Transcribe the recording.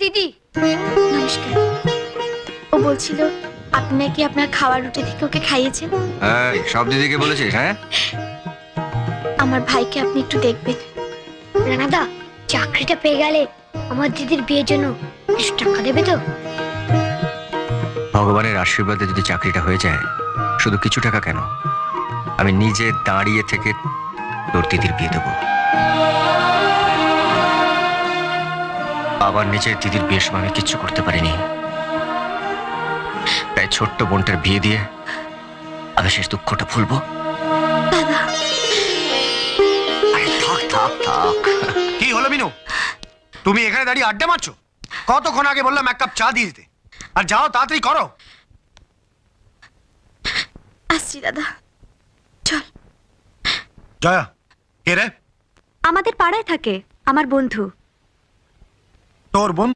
দিদি। নমস্কার। ও বলছিল আপনি নাকি আপনার খাওয়ার রুটি থেকে ওকে খাইয়েছেন। এই সব দিদিকে বলেছিস? হ্যাঁ, আমার ভাইকে আপনি একটু দেখবেন। রানাদা, চাকরিটা পেয়ে গেলে আমার দিদির বিয়ের জন্য কিছু টাকা দেবে তো? ভগবানের আশীর্বাদে যদি চাকরিটা হয়ে যায়, শুধু কিছু টাকা কেন, আমি নিজে দাঁড়িয়ে থেকে তোর দিদির বিয়ে দেবো। আবার নিজের দিদির বিয়ের সময় আমি কিচ্ছু করতে পারিনি, তাই ছোট্ট বোনটার বিয়ে দিয়ে আমি শেষ দুঃখটা ভুলবো। দাদা, আরে থাক থাক থাক। কি হলো মিনু, তুমি এখানে দাঁড়িয়ে আড্ডা মারছো? কতক্ষণ আগে বললাম এক কাপ চা দিয়ে দিতে। আর যাও, তাড়াতাড়ি করো। আসছি দাদা, চল। জয়া, কে রে? আমাদের পাড়ায় থাকে, আমার বন্ধু। তোর বোন?